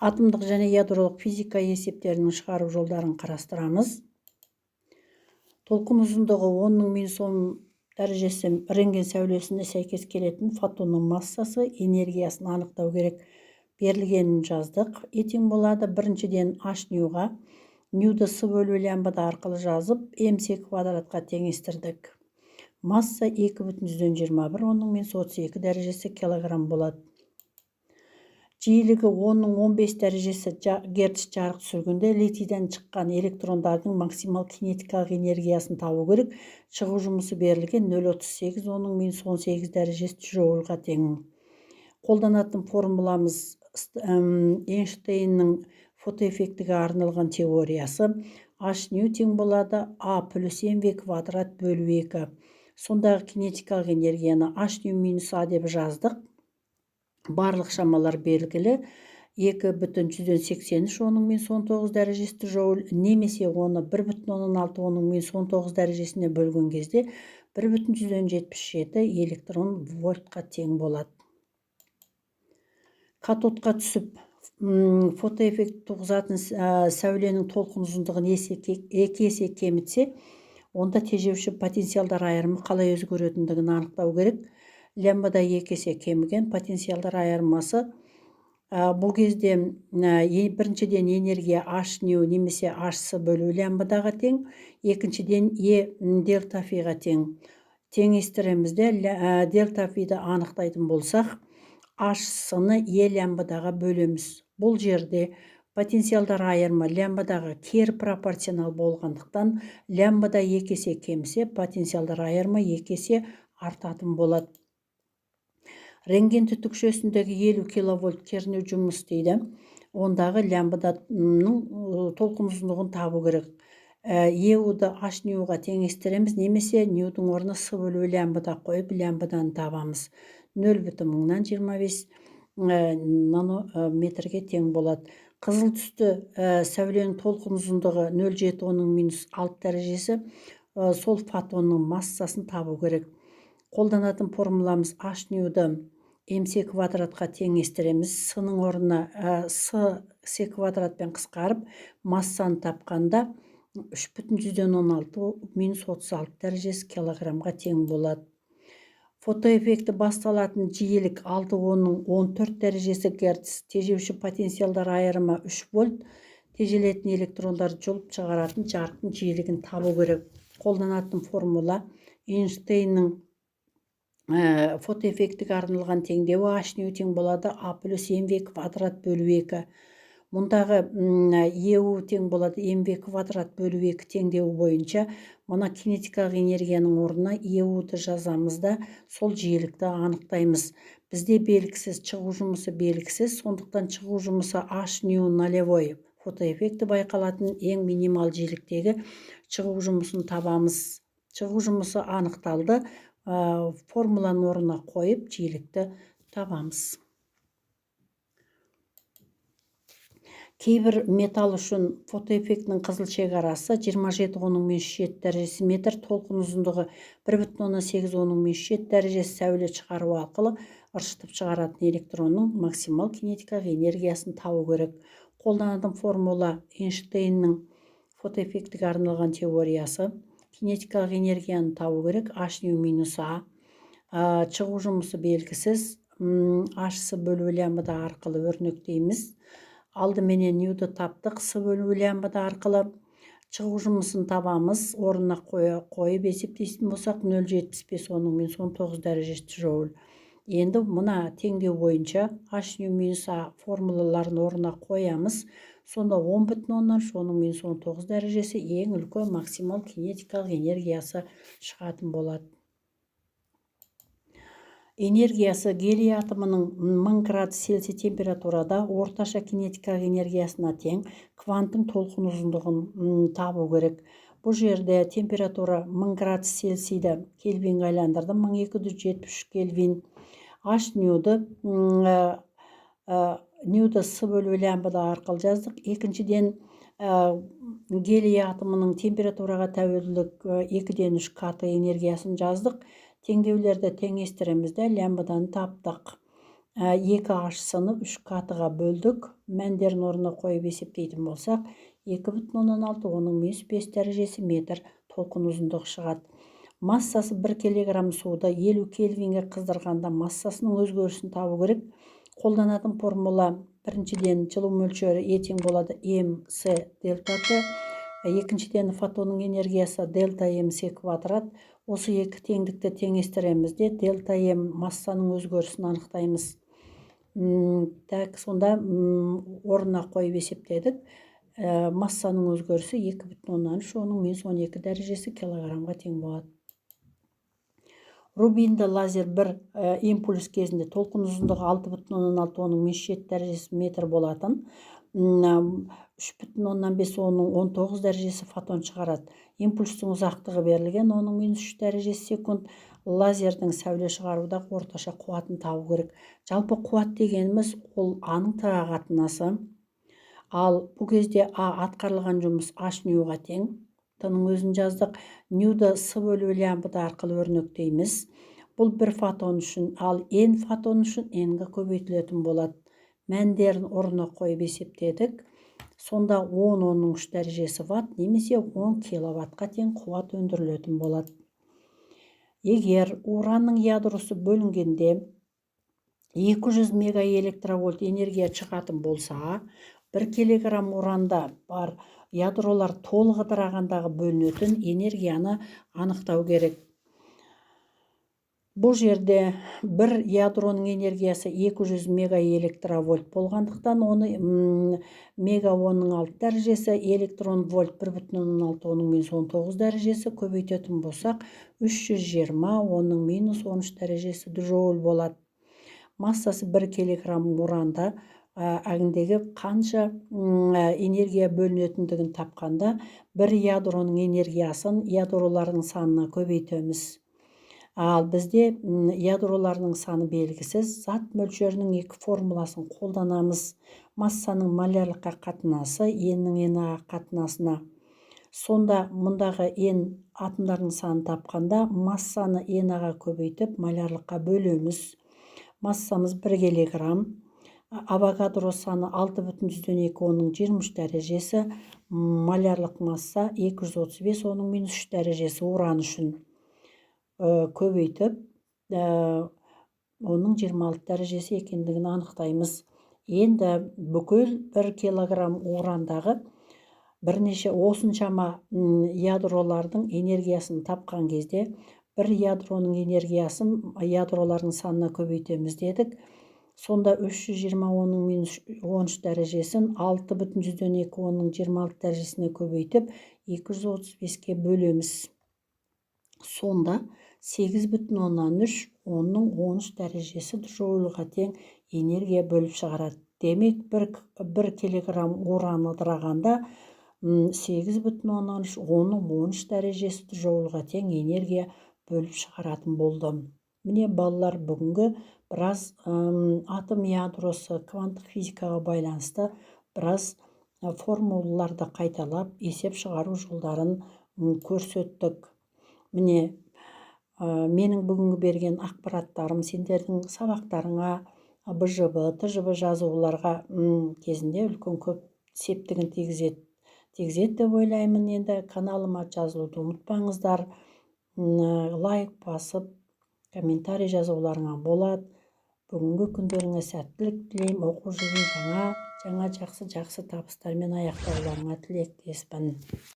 Атомдық және ядролық физика есептерінің шығару жолдарын қарастырамыз. Толқын ұзындығы 10⁻10 дәрежесі рентген сәулесіне сәйкес келетін фотонның массасы, энергиясын анықтау керек. Берілгенін жаздық. Ертең болады. Біріншіден h-ға ньюді с бөлу лямбда арқылы жазып, mc квадратқа теңестірдік. Масса 2,21, оның мен 32 дәрежесі килограмм болады. Жиілігі 10⁻15 дәрежесі герц жарық түсіргенде литийден шыққан электрондардың максимал кинетикалық энергиясын табу керек. Шығу жұмысы берілген 0,38, оның мен 18 дәрежесі джоульға тең. Қолданатын формуламыз Эйнштейннің фотоэффектіге арналған теориясы. H-нью тең болады A плюс mv квадрат бөлу 2. Сондағы кинетикалық энергияны H-нью минус A деп жаздық. Барлық шамалар белгілі. 2,183, оның мен 19 дәрежесі жоуль, немесе оны 1,16, оның мен 19 дәрежесіне бөлген кезде 1,177 электрон вольтқа тең болады. Катодқа түсіп, фотоэффект туғызатын сәуленің толқын ұзындығын 2 есе кемітсе, онда тежеуші потенциалдар айырымы қалай өзгеретіндігін анықтау керек. Лямбда 2 есе кеміген, потенциалдар айырмасы. Бұл кезде біріншіден энергия h-нью немесе h-сы бөлу лямбдаға тең, екіншіден e дельта фиға тең. Теңестіремізде дельта фиді анықтайтын болсақ, h-сыны e лямбдаға бөлеміз. Бұл жерде потенциалдар айырма лямбдаға кері пропорционал болғандықтан, лямбда 2 есе кемсе, потенциалдар айырма 2 есе артатын болады. Рентген түтікшесіндегі 50 киловольт кернеу жұмыс істейді. Ондағы лямбданың толқын ұзындығын табу керек. Еуді h-ньюға теңестіреміз, немесе ньюдің орнына с бөлу лямбда қойып, лямбданы табамыз. 0,25 нанометрге тең болады. Қызыл түсті сәуленің толқын ұзындығы 0,7, оның минус 6 дәрежесі, сол фотонның массасын табу керек. Қолданатын формуламыз h-ньюді mc квадратқа теңестіреміз. С-ның орнына с квадратпен қысқарып, массаны тапқанда 3,16 минус 36 дәрежесі килограммға тең болады. Фотоэффекті басталатын жиілік 6,14 дәрежесі герц, тежеуші потенциалдар айырымы 3 вольт, тежелетін электрондарды жұлып шығаратын жарықтың жиілігін табу керек. Қолданатын формула Эйнштейннің фотоэффектіге арналған теңдеуі h-нью тең болады A плюс mv квадрат бөлу 2. Мұндағы еу тең болады mv квадрат бөлу 2 теңдеуі бойынша, мұна кинетикалық энергияның орнына еуді жазамыз да, сол жиілікті анықтаймыз. Бізде белгісіз, шығу жұмысы белгісіз, сондықтан шығу жұмысы h-нью нулевой. Фотоэффекті байқалатын ең минимал жиіліктегі шығу жұмысын табамыз. Шығу жұмысы анықталды. Формуланың орнына қойып, жиілікті табамыз. Кейбір металл үшін фотоэффектінің қызыл шекарасы 27, оның мен 7 дәрежесі метр, толқын ұзындығы 1,18, оның мен 7 дәрежесі сәуле шығару арқылы ыршытып шығаратын электронның максимал кинетикалық энергиясын табу керек. Қолданатын формула Эйнштейннің фотоэффектіге арналған теориясы. Кинетикалық энергияны табу керек. h-нью минус a. Шығу жұмысы белгісіз. h-сы бөлу лямбда арқылы өрнектейміз. Алдыменен ньюді таптық. с бөлу лямбда арқылы шығу жұмысын табамыз. Орнына қойып есептейтін болсақ 0,75, оның мен 19 дәрежесі джоуль. Енді мұна теңдеу бойынша h-нью минус a формулаларын орнына қоямыз. Сонда 10,13, оның мен 19 дәрежесі ең үлкен максимал кинетикалық энергиясы шығатын болады. Энергиясы гелий атомының 1000 градус Цельсий температурада орташа кинетикалық энергиясына тең, кванттың толқын ұзындығын табу керек. Бұл жерде температура 1000 градус Цельсийді кельвинге айландырды, 1273 кельвин. h-ньюді с бөлу лямбда арқылы жаздық. Екіншіден гелий атомының температураға тәуелділік 2-3 каты энергиясын жаздық. Теңдеулерді теңестіремізді лямбданы таптық. 2 ашсыны 3 катыға бөлдік. Мәндерін орнына қойып есептейтін болсақ, 2,6, оның -5 дәрежесі метр толқын ұзындығы шығады. Массасы 1 кг суды 50 кельвинге қыздырғанда массасының өзгерісін табу керек. Қолданатын формула: біріншіден жылу мөлшері E тең болады mc дельта Т, екіншіден фотонның энергиясы дельта mc квадрат. Осы екі теңдікті теңестіреміз де дельта m массаның өзгерісін анықтаймыз. Сонда орнына қойып есептедік. Массаның өзгерісі 2,3, оның -12 дәрежесі килограммға тең болады. Рубинді лазер бір импульс кезінде толқын ұзындығы 6,6, оның -7 дәрежесі метр болатын. 3,5, оның 19 дәрежесі фотон шығарады. Импульстың ұзақтығы берілген, оның -3 дәрежесі секунд. Лазердің сәуле шығарудағы орташа қуатын табу керек. Жалпы қуат дегеніміз ол А-ның Т-ға қатынасы. Ал бұл кезде А атқарылған жұмыс H ньюға тең. Т-ның өзін жаздық. Ньюді С бөлу лямбда арқылы өрнектейміз. Бұл бір фотон үшін, ал N фотон үшін N-ға көбейтілетін болады. Мәндерін орнына қойып есептедік. Сонда 10-13 дәрежесі ватт немесе 10 киловаттқа тең қуат өндірілетін болады. Егер уранның ядросы бөлінгенде 200 мегаэлектровольт энергия шығатын болса, 1 килограмм уранда бар ядролар толық ыдырағандағы бөлінетін энергияны анықтау керек. Бұл жерде бір ядроның энергиясы 200 мегаэлектровольт болғандықтан оны мега 10-6 дәрежесі, электрон вольт 1,6, оның -19 дәрежесі көбейтетін болсақ, 320, оның -13 дәрежесі джоуль болады. Массасы 1 килограмм уранда әгіндегі қанша энергия бөлінетіндігін тапқанда, бір ядроның энергиясын ядролардың санына көбейтеміз. Ал бізде ядроларының саны белгісіз, зат мөлшерінің екі формуласын қолданамыз. Массаның малярлыққа қатынасы N-ның N-ға қатынасына. Сонда мұндағы N атомдардың санын тапқанда, массаны N-ға көбейтіп малярлыққа бөлеміз. Массамыз 1 килограмм. Авогадро саны 6,2, оның 23 дәрежесі. Малярлық масса 235, оның -3 дәрежесі уран үшін. Көбейтіп, оның 26 дәрежесі екендігін анықтаймыз. Енді бүкіл 1 килограмм урандағы бірнеше осыншама ядролардың энергиясын тапқан кезде, бір ядроның энергиясын ядролардың санына көбейтеміз дедік. Сонда 320, оның -13 дәрежесін 6,2, оның 26 дәрежесіне көбейтіп 235-ке бөлеміз. Сонда 8,3, оның 13 дәрежесі джоульға тең энергия бөліп шығарады. Демек, 1 килограмм уран ыдырағанда 8,3, оның 13 дәрежесі джоульға тең энергия бөліп шығаратын болды. Міне балалар, бүгінгі біраз атом ядросы, кванттық физикаға байланысты біраз формулаларды қайталап, есеп шығару жолдарын көрсеттік. Міне, менің бүгінгі берген ақпараттарым сендердің сабақтарыңа, БЖБ, ТЖБ жазуларға кезінде үлкен көп септігін тигізеді деп ойлаймын. Енді каналыма жазылуды ұмытпаңыздар. Лайк басып, комментарий жазуларыңа болады. Бүгінгі күндеріңе сәттілік тілеймін. Оқу жылын жаңа жақсы табыстармен аяқтауларыңа тілектеспін.